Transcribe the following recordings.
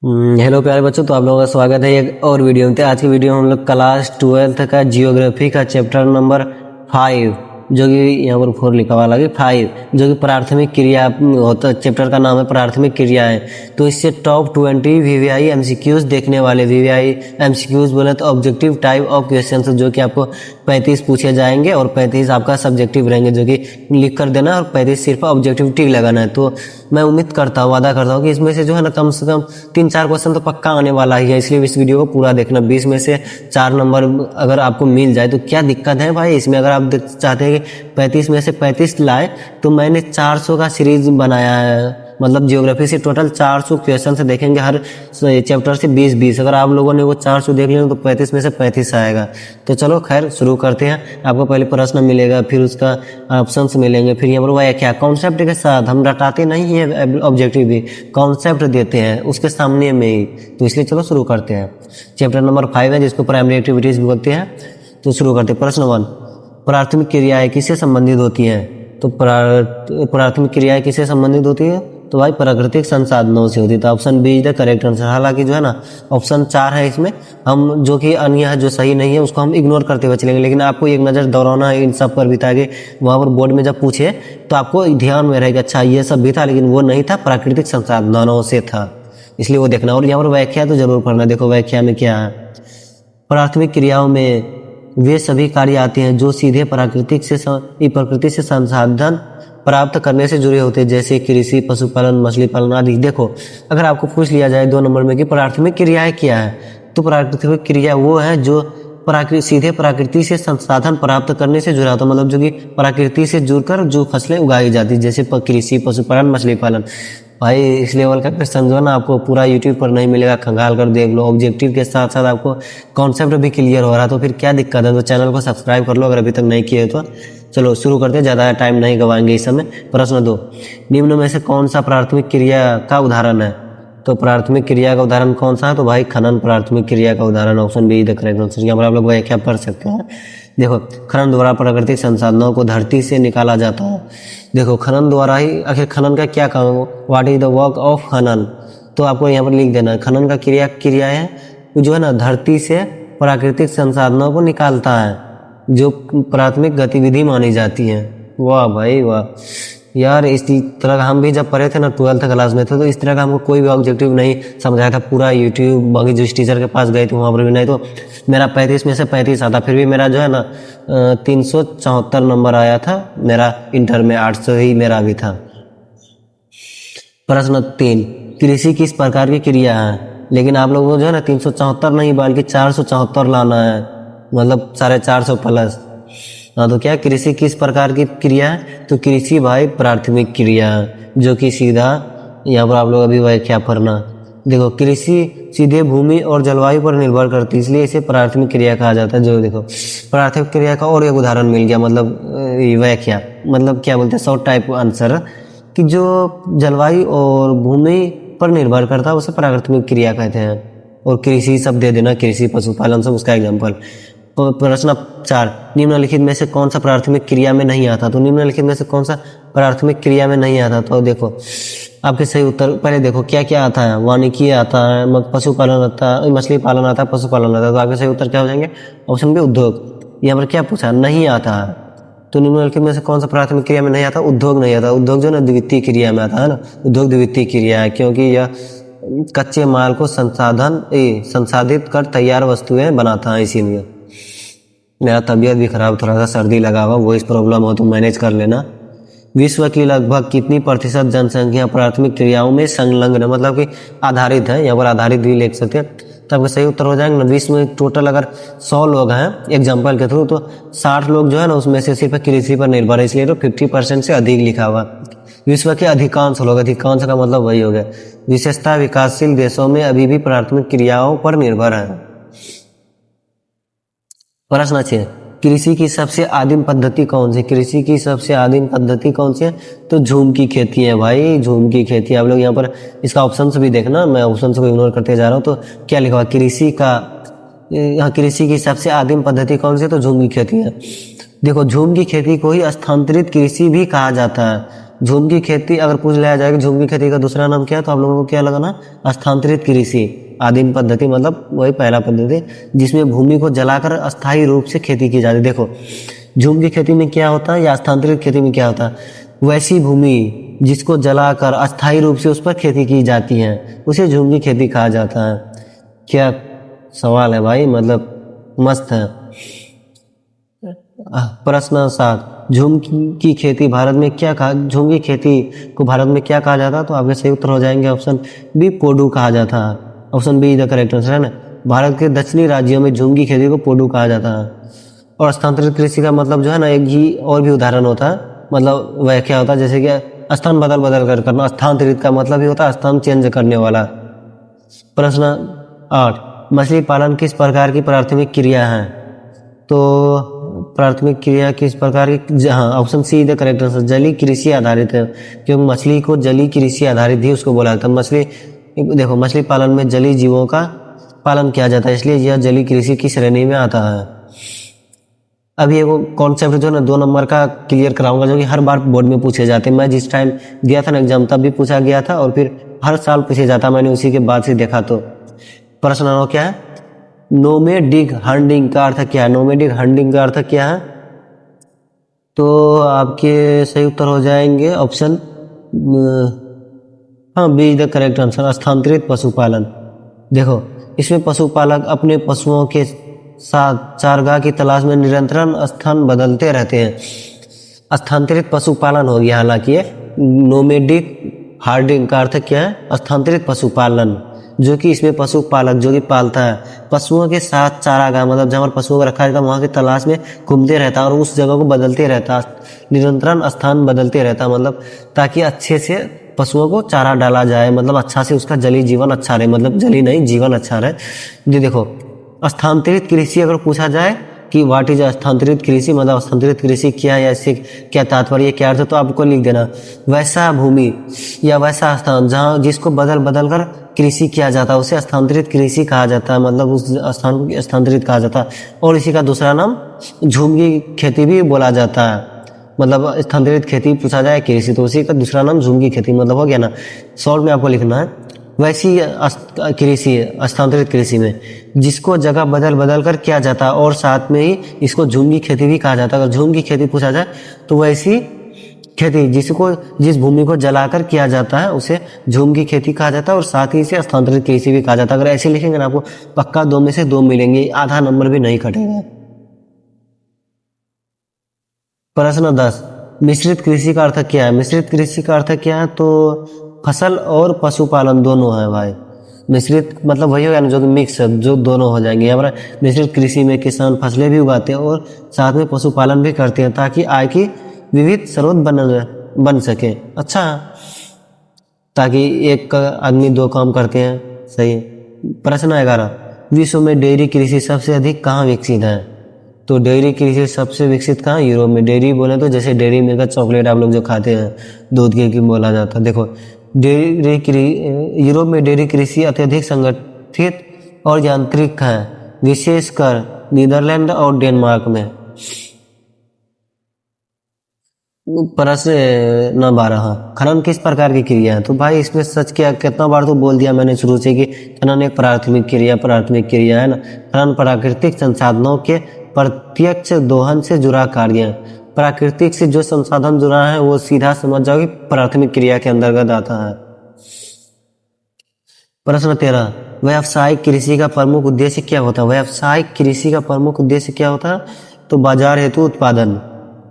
Hello प्यारे बच्चों, तो आप लोगों का स्वागत है एक और वीडियो में। तो आज की वीडियो में हम लोग क्लास 12th का जियोग्राफी का चैप्टर नंबर 5, जो कि यहाँ पर 4 लिखा हुआ, हालांकि 5, जो कि प्राथमिक क्रिया होता, चैप्टर का नाम है प्राथमिक क्रियाएं। तो इससे टॉप 20 वीवीआई एमसीक्यूज देखने वाले। वीवीआई एमसीक्यूज बोले तो ऑब्जेक्टिव टाइप ऑफ क्वेश्चन, जो कि आपको 35 पूछे जाएंगे और 35 आपका सब्जेक्टिव रहेंगे, जो कि लिख कर देना और 35 सिर्फ ऑब्जेक्टिव टिक लगाना है। तो मैं उम्मीद करता हूँ, वादा करता हूँ कि इसमें से जो है ना कम से कम 3-4 क्वेश्चन तो पक्का आने वाला ही है। इसलिए इस वीडियो को पूरा देखना। 20 में से 4 नंबर अगर आपको मिल जाए तो क्या दिक्कत है भाई इसमें। अगर आप चाहते हैं कि 35 में से 35 लाए, तो मैंने 400 का सीरीज बनाया है। मतलब जियोग्राफी से टोटल 400 क्वेश्चन से देखेंगे, हर चैप्टर से 20-20। अगर आप लोगों ने वो 400 देख लिया तो 35 में से 35 आएगा। तो चलो खैर शुरू करते हैं। आपको पहले प्रश्न मिलेगा, फिर उसका ऑप्शंस मिलेंगे, फिर यहाँ पर वह क्या कॉन्सेप्ट के साथ हम रटाते नहीं है, ऑब्जेक्टिव भी कॉन्सेप्ट देते हैं उसके सामने में ही। तो इसलिए चलो शुरू करते हैं। चैप्टर नंबर 5 है, जिसको प्राइमरी एक्टिविटीज बोलते हैं। तो शुरू करते हैं। प्रश्न 1, प्राथमिक क्रियाएं किससे संबंधित होती हैं? तो प्राथमिक क्रियाएं किससे संबंधित होती है? तो भाई प्राकृतिक संसाधनों से होती है। तो option B is the correct answer. हालांकि जो है ना ऑप्शन 4 है इसमें, हम जो कि अन्य है, जो सही नहीं है उसको हम इग्नोर करते हुए चलेंगे। लेकिन आपको एक नज़र दौड़ाना है इन सब पर भी, ताकि वहाँ पर बोर्ड में जब पूछे तो आपको ध्यान में रहेगा अच्छा ये सब भी था, लेकिन वो नहीं था, प्राकृतिक संसाधनों से था, इसलिए वो देखना। और यहाँ पर व्याख्या तो जरूर पढ़ना। देखो व्याख्या में क्या है। प्राथमिक क्रियाओं में वे सभी कार्य आते हैं जो सीधे प्रकृति से संसाधन प्राप्त करने से जुड़े होते हैं, जैसे कृषि, पशुपालन, मछली पालन आदि। देखो अगर आपको पूछ लिया जाए 2 नंबर में कि प्राथमिक क्रियाएं क्या है, तो प्राथमिक क्रिया वो है जो सीधे प्रकृति से संसाधन प्राप्त करने से जुड़ा होता है। मतलब जो कि प्रकृति से जुड़कर जो फसलें उगाई जाती है, जैसे कृषि, पशुपालन, मछली पालन। भाई इस लेवल का क्वेश्चन जो है ना आपको पूरा यूट्यूब पर नहीं मिलेगा, खंगाल कर देख लो। ऑब्जेक्टिव के साथ साथ आपको कॉन्सेप्ट भी क्लियर हो रहा है, तो फिर क्या दिक्कत है। तो चैनल को सब्सक्राइब कर लो अगर अभी तक नहीं किए तो। चलो शुरू करते हैं, ज़्यादा टाइम नहीं गवाएंगे इस समय। प्रश्न 2, निम्न में से कौन सा प्राथमिक क्रिया का उदाहरण है? तो प्राथमिक क्रिया का उदाहरण कौन सा है? तो भाई खनन प्राथमिक क्रिया का उदाहरण। Option be the correct answer. यहाँ पर आप लोग व्याख्या पढ़ सकते हैं। देखो खनन द्वारा प्राकृतिक संसाधनों को धरती से निकाला जाता है। देखो खनन द्वारा ही, आखिर खनन का क्या काम है? What is the work of खनन? तो आपको यहाँ पर लिख देना है खनन का क्रिया है जो है ना धरती से प्राकृतिक संसाधनों को निकालता है, जो प्राथमिक गतिविधि मानी जाती है। वाह भाई वाह यार, इस तरह का हम भी जब पढ़े थे ना 12th क्लास में थे, तो इस तरह का हमको कोई भी ऑब्जेक्टिव नहीं समझाया था। पूरा यूट्यूब बाकी जिस टीचर के पास गए थे वहाँ पर भी नहीं, तो मेरा 35 में से 35 आता। फिर भी मेरा जो है ना 374 नंबर आया था मेरा इंटर में। 800 ही मेरा भी था। प्रश्न 3, कृषि किस प्रकार की क्रिया है? लेकिन आप लोगों को जो है ना 374 नहीं बल्कि 474 लाना है, मतलब 450 प्लस। हाँ, तो क्या कृषि किस प्रकार की क्रिया है? तो कृषि भाई प्राथमिक क्रिया है, जो कि सीधा यहाँ पर आप लोग अभी व्याख्या पढ़ना। देखो कृषि सीधे भूमि और जलवायु पर निर्भर करती है, इसलिए इसे प्राथमिक क्रिया कहा जाता है। जो देखो प्राथमिक क्रिया का और एक उदाहरण मिल गया, मतलब व्याख्या, मतलब क्या बोलते हैं, शॉर्ट टाइप आंसर, कि जो जलवायु और भूमि पर निर्भर करता है उसे प्राथमिक क्रिया कहते हैं। और कृषि सब दे देना, कृषि, पशुपालन सब उसका एग्जाम्पल। प्रश्न 4, निम्नलिखित में से कौन सा प्राथमिक क्रिया में नहीं आता? तो निम्नलिखित में से कौन सा प्राथमिक क्रिया में नहीं आता? तो देखो आपके सही उत्तर पहले देखो क्या क्या आता है। वानिकी आता है, पशुपालन आता है, मछली पालन आता है, पशुपालन आता है। तो आपके सही उत्तर क्या हो जाएंगे? ऑप्शन बी उद्योग। यहाँ पर क्या पूछा? नहीं आता है। तो निम्नलिखित में से कौन सा प्राथमिक क्रिया में नहीं आता? उद्योग नहीं आता। उद्योग जो ना द्वितीय क्रिया में आता है ना, उद्योग द्वितीय क्रिया है, क्योंकि यह कच्चे माल को संसाधित कर तैयार वस्तुएं बनाता है। इसीलिए मेरा तबीयत भी खराब, थोड़ा सा सर्दी लगा हुआ, वो इस प्रॉब्लम हो तो मैनेज कर लेना। विश्व की लगभग कितनी प्रतिशत जनसंख्या प्राथमिक क्रियाओं में संलग्न, मतलब कि आधारित है? यहाँ पर आधारित भी लिख सकते हैं। तो आपका सही उत्तर हो जाएंगे ना, विश्व में टोटल अगर 100 लोग हैं एग्जाम्पल के थ्रू, तो 60 लोग जो है ना उसमें से सिर्फ कृषि पर निर्भर है, इसलिए तो 50% से अधिक लिखा हुआ। विश्व के अधिकांश लोग, अधिकांश का मतलब वही हो गया। विशेषता विकासशील देशों में अभी भी प्राथमिक क्रियाओं पर निर्भर है। प्रश्न 6, कृषि की सबसे आदिम पद्धति कौन सी? कृषि की सबसे आदिम पद्धति कौन सी है? तो झूम की खेती है भाई, झूम की खेती। आप लोग यहाँ पर इसका ऑप्शन भी देखना, मैं ऑप्शन को इग्नोर करते जा रहा हूँ। तो क्या लिखा हुआ? कृषि का, यहाँ कृषि की सबसे आदिम पद्धति कौन सी है? तो झूम की खेती है। देखो झूम की खेती को ही स्थानांतरित कृषि भी कहा जाता है। झूम की खेती अगर पूछ लिया जाए कि झूम की खेती का दूसरा नाम क्या है, तो आप लोगों को क्या लगाना, स्थानांतरित कृषि। आदिम पद्धति मतलब वही पहला पद्धति जिसमें भूमि को जलाकर अस्थायी रूप से खेती की जाती है। देखो झूम की खेती में क्या होता है या स्थानांतरित खेती में क्या होता है, वैसी भूमि जिसको जलाकर अस्थायी रूप से उस पर खेती की जाती है उसे झूम की खेती कहा जाता है। क्या सवाल है भाई, मतलब मस्त है। प्रश्न 7, झूम की खेती भारत में क्या कहा, झूम की खेती को भारत में क्या कहा जाता है, तो आपके सही उत्तर हो जाएंगे ऑप्शन बी, पोडू कहा जाता है। Option B is the correct answer है ना। भारत के दक्षिणी राज्यों में झूम की खेती को पोडू कहा जाता है। और स्थानांतरित कृषि का मतलब जो है ना, एक ही और भी उदाहरण होता है, मतलब वह क्या होता है, जैसे कि स्थान बदल बदल कर करना। स्थानांतरित का मतलब ही होता है स्थान चेंज करने वाला। प्रश्न 8, मछली पालन किस प्रकार की प्राथमिक क्रिया है, तो प्राथमिक क्रिया किस प्रकार की, हाँ option see the correct answer, जलीय कृषि आधारित है, क्योंकि मछली को जलीय कृषि आधारित ही उसको बोला जाता है। मछली देखो मछली पालन में जलीय जीवों का पालन किया जाता है, इसलिए यह जलीय कृषि की श्रेणी में आता है। अभी एगो कॉन्सेप्ट जो ना 2 नंबर का क्लियर कराऊंगा, जो कि हर बार बोर्ड में पूछे जाते हैं। मैं जिस टाइम दिया था ना एग्जाम तब भी पूछा गया था और फिर हर साल पूछे जाता, मैंने उसी के बाद से देखा। तो प्रश्न नंबर क्या है, नोमैडिक हंटिंग का अर्थ क्या है, नोमैडिक हंटिंग का अर्थ क्या है, तो आपके सही उत्तर हो जाएंगे ऑप्शन हाँ B is the correct answer, स्थानांतरित पशुपालन। देखो इसमें पशुपालक अपने पशुओं के साथ चारगाह की तलाश में निरंतर स्थान बदलते रहते हैं। स्थानांतरित पशुपालन हो गया, हालांकि नोमैडिक हार्डिंग का अर्थ क्या है, स्थानांतरित पशुपालन, जो कि इसमें पशुपालक जो कि पालता है पशुओं के साथ चारागाह, मतलब जहाँ पर पशुओं को रखा जाता है वहाँ की तलाश में घूमते रहता है और उस जगह को बदलते रहता है, निरंतर स्थान बदलते रहता है, मतलब ताकि अच्छे से पशुओं को चारा डाला जाए, मतलब अच्छा से उसका जली जीवन अच्छा रहे, मतलब जली नहीं जीवन अच्छा रहे। ये देखो स्थानांतरित कृषि अगर पूछा जाए कि व्हाट इज स्थानांतरित कृषि, मतलब स्थानांतरित कृषि क्या है या इससे क्या तात्पर्य क्या अर्थ, तो आपको लिख देना वैसा भूमि या वैसा स्थान जहाँ जिसको बदल बदल कर कृषि किया जाता है उसे स्थानांतरित कृषि कहा जाता है, मतलब उस स्थान को स्थानांतरित कहा जाता है। और इसी का दूसरा नाम झूम की खेती भी बोला जाता है, मतलब स्थानांतरित खेती पूछा जाए कृषि तो उसी का दूसरा नाम झूम की खेती, मतलब हो गया ना। शॉर्ट में आपको लिखना है वैसी कृषि, स्थानांतरित कृषि में जिसको जगह बदल बदल कर किया जाता है और साथ में ही इसको झूम की खेती भी कहा जाता है। अगर झूम की खेती पूछा जाए तो वैसी खेती जिस भूमि को जलाकर किया जाता है उसे झूम की खेती कहा जाता है और साथ ही इसे स्थानांतरित कृषि भी कहा जाता है। अगर ऐसे लिखेंगे ना आपको पक्का 2 में से 2 मिलेंगे, आधा नंबर भी नहीं कटेगा। प्रश्न 10, मिश्रित कृषि का अर्थ क्या है, मिश्रित कृषि का अर्थ क्या है, तो फसल और पशुपालन दोनों है भाई। मिश्रित मतलब वही होगा ना जो कि मिक्स, जो दोनों हो जाएंगे। यहाँ पर मिश्रित कृषि में किसान फसलें भी उगाते हैं और साथ में पशुपालन भी करते हैं ताकि आय की विविध स्रोत बन सके। अच्छा, ताकि एक आदमी 2 काम करते हैं, सही। प्रश्न 11, विश्व में डेयरी कृषि सबसे अधिक कहाँ विकसित है, तो डेयरी कृषि सबसे विकसित कहाँ, यूरोप में। डेयरी बोले तो जैसे डेयरी मिल्क चॉकलेट आप लोग जो खाते हैं दूध की बोला जाता है। देखो यूरोप में डेयरी कृषि अत्यधिक संगठित और यांत्रिक है, विशेषकर नीदरलैंड और डेनमार्क में। प्रश्न 12, खनन किस प्रकार की क्रिया है, तो भाई इसमें सच क्या कितना बार तो बोल दिया मैंने शुरू से कि खनन एक प्राथमिक क्रिया है ना। खनन प्राकृतिक संसाधनों के प्रत्यक्ष दोहन से जुड़ा कार्य है। प्राकृतिक से जो संसाधन जुड़ा है वो सीधा समझ जाओ कि प्राथमिक क्रिया के अंतर्गत आता है। प्रश्न 13, व्यावसायिक कृषि का प्रमुख उद्देश्य क्या होता है, व्यावसायिक कृषि का प्रमुख उद्देश्य क्या होता है, तो बाजार हेतु उत्पादन,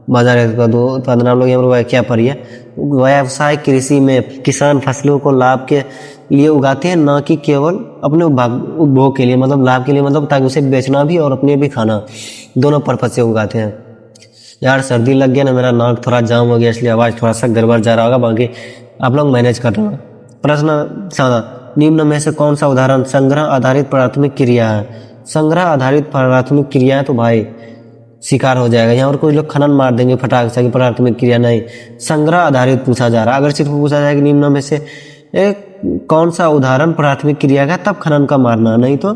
उत्पादन आप लोग यहाँ पर क्या पढ़िए। व्यावसायिक कृषि में किसान फसलों को लाभ के लिए उगाते हैं, ना कि केवल अपने उपभोग के लिए, मतलब लाभ के लिए, मतलब ताकि उसे बेचना भी और अपने भी खाना, दोनों पर्पज से उगाते हैं। यार सर्दी लग गया ना, मेरा नाक थोड़ा जाम हो गया इसलिए आवाज़ थोड़ा सा गड़बड़ जा रहा होगा, बाकी आप लोग मैनेज कर लेना। प्रश्न 14, निम्न में से कौन सा उदाहरण संग्रह आधारित प्राथमिक क्रिया है, संग्रह आधारित प्राथमिक क्रिया है, तो भाई शिकार हो जाएगा। यहाँ और कोई लोग खनन मार देंगे फटाक से, प्राथमिक क्रिया नहीं, संग्रह आधारित पूछा जा रहा है। अगर सिर्फ पूछा जाए कि निम्न में से कौन सा उदाहरण प्राथमिक क्रिया का, तब खनन का मारना, नहीं तो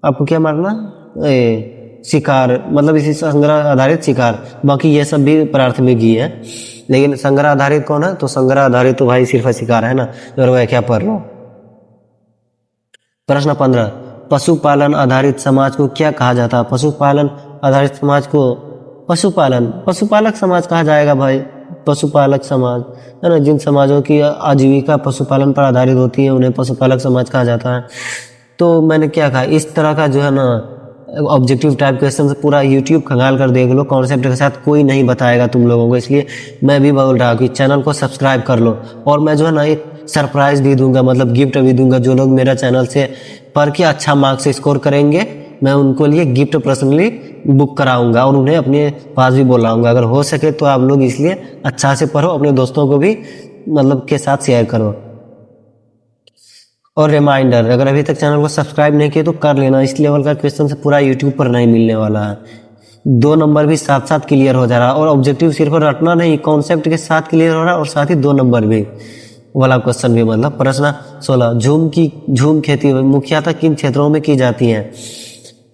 आपको क्या मारना, शिकार, मतलब इसी संग्रह आधारित शिकार। बाकी ये सब भी प्राथमिक ही है, लेकिन संग्रह आधारित कौन है? तो संग्रह आधारित तो भाई सिर्फ शिकार है ना, और वह क्या पढ़ लो। प्रश्न 15, पशुपालन आधारित समाज को क्या कहा जाता है? पशुपालन आधारित समाज को पशुपालक समाज कहा जाएगा भाई। पशुपालक समाज है ना, जिन समाजों की आजीविका पशुपालन पर आधारित होती है उन्हें पशुपालक समाज कहा जाता है। तो मैंने क्या कहा, इस तरह का जो है ना ऑब्जेक्टिव टाइप क्वेश्चन से पूरा यूट्यूब खंगाल कर देख लो, कॉन्सेप्ट के साथ कोई नहीं बताएगा तुम लोगों को। इसलिए मैं भी बोल रहा हूँ कि चैनल को सब्सक्राइब कर लो, और मैं जो है ना एक सरप्राइज भी दूंगा, मतलब गिफ्ट भी दूंगा। जो लोग मेरा चैनल से पढ़ के अच्छा मार्क्स स्कोर करेंगे, मैं उनको लिए गिफ्ट पर्सनली बुक कराऊंगा और उन्हें अपने पास भी बुलाऊंगा। अगर हो सके तो आप लोग इसलिए अच्छा से पढ़ो, अपने दोस्तों को भी मतलब के साथ शेयर करो। और रिमाइंडर, अगर अभी तक चैनल को सब्सक्राइब नहीं किया तो कर लेना। इस लेवल का क्वेश्चन से पूरा यूट्यूब पर नहीं मिलने वाला है। 2 नंबर भी साथ साथ क्लियर हो जा रहा है, और ऑब्जेक्टिव सिर्फ रटना नहीं, कॉन्सेप्ट के साथ क्लियर हो रहा है, और साथ ही 2 नंबर भी वाला क्वेश्चन भी। मतलब प्रश्न 16, झूम खेती मुख्यतः किन क्षेत्रों में की जाती है?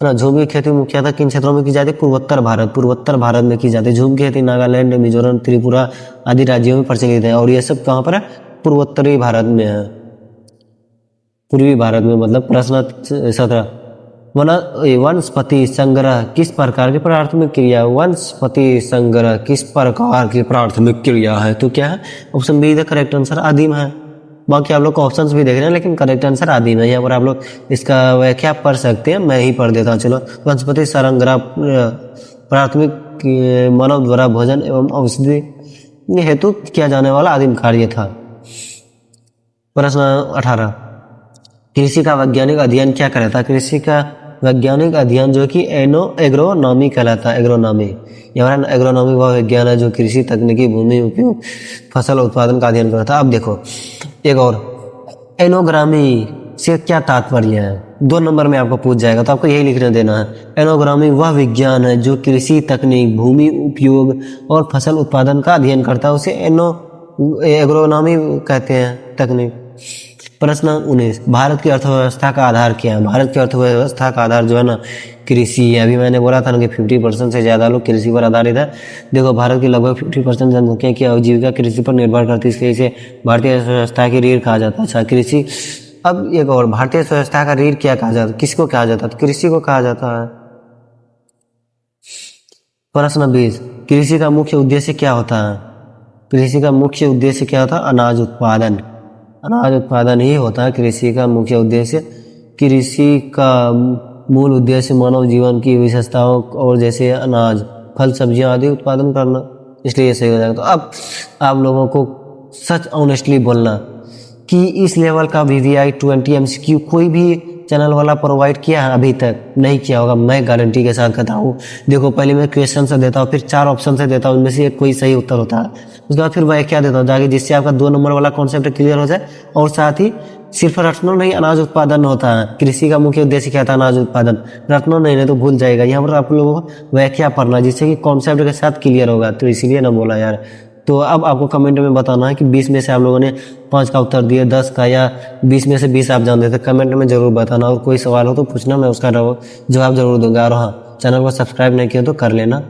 झूम की खेती मुख्यतः किन क्षेत्रों में की जाती है? पूर्वोत्तर भारत में की जाती है। झूम की खेती नागालैंड, मिजोरम, त्रिपुरा आदि राज्यों में प्रचलित है, और ये सब कहाँ पर है? पूर्वोत्तरी भारत में है, पूर्वी भारत में। मतलब प्रश्न 17, वनस्पति संग्रह किस प्रकार की प्राथमिक क्रिया? वनस्पति संग्रह किस प्रकार की प्राथमिक क्रिया है? तो क्या है? Option be the correct answer आदिम है। बाकी आप लोग को ऑप्शंस भी देख रहे हैं, लेकिन करेक्ट आंसर आदिम है। यहाँ पर आप लोग इसका व्याख्या पढ़ सकते हैं, मैं ही पढ़ देता हूँ। चलो, वनस्पति संग्रह प्राथमिक मानव द्वारा भोजन एवं औषधि हेतु किया जाने वाला आदिम कार्य था। प्रश्न 18, कृषि का वैज्ञानिक अध्ययन क्या कहलाता है? कृषि का वैज्ञानिक अध्ययन जो कि एग्रोनॉमी कहलाता है। एग्रोनॉमी वह विज्ञान है जो कृषि तकनीकी, भूमि उपयोग, फसल उत्पादन का अध्ययन करता है। अब देखो एक और, एनोग्रामी से क्या तात्पर्य है? 2 नंबर में आपको पूछ जाएगा, तो आपको यही लिखने देना है। एनोग्रामी वह विज्ञान है जो कृषि तकनीक, भूमि उपयोग और फसल उत्पादन का अध्ययन करता है, उसे एग्रोनॉमी कहते हैं तकनीक। प्रश्न 19, भारत की अर्थव्यवस्था का आधार क्या है? भारत की अर्थव्यवस्था का आधार जो है ना कृषि है। अभी मैंने बोला था ना कि 50% से ज़्यादा लोग कृषि पर आधारित है। देखो, भारत की लगभग 50% जनसंख्या की आजीविका कृषि पर निर्भर करती है, इसलिए इसे भारतीय अर्थव्यवस्था की रीढ़ कहा जाता है। अच्छा, कृषि। अब एक और, भारतीय अर्थव्यवस्था का रीढ़ क्या कहा जाता है? किसको कहा जाता है? तो कृषि को कहा जाता है। प्रश्न 20, कृषि का मुख्य उद्देश्य क्या होता है? कृषि का मुख्य उद्देश्य क्या होता है? अनाज उत्पादन। अनाज उत्पादन ही होता है कृषि का मुख्य उद्देश्य। कृषि का मूल उद्देश्य मानव जीवन की विशेषताओं और जैसे अनाज, फल, सब्जियां आदि उत्पादन करना, इसलिए ये सही हो जाएगा। तो अब आप लोगों को सच ऑनेस्टली बोलना कि इस लेवल का VVI 20 MCQ कोई भी चैनल वाला प्रोवाइड किया है? अभी तक नहीं किया होगा, मैं गारंटी के साथ कहता हूँ। देखो, पहले मैं क्वेश्चन से देता हूँ, फिर 4 ऑप्शन से देता हूँ, उनमें से एक कोई सही उत्तर होता है, उसके बाद फिर व्याख्या देता हूँ जाके, जिससे आपका 2 नंबर वाला कॉन्सेप्ट क्लियर हो जाए। और साथ ही सिर्फ रटना नहीं, अनाज उत्पादन होता है। कृषि का मुख्य उद्देश्य क्या था? अनाज उत्पादन। रटना नहीं तो भूल जाएगा। यहाँ पर आप लोगों को व्याख्या पढ़ना, जिससे कि कॉन्सेप्ट के साथ क्लियर होगा, तो इसीलिए ना बोला यार। तो अब आपको कमेंट में बताना है कि 20 में से आप लोगों ने 5 का उत्तर दिया, 10 का, या 20 में से 20 आप जानते थे। कमेंट में जरूर बताना, और कोई सवाल हो तो पूछना, मैं उसका जवाब जरूर दूंगा। और हाँ, चैनल को सब्सक्राइब नहीं किया तो कर लेना।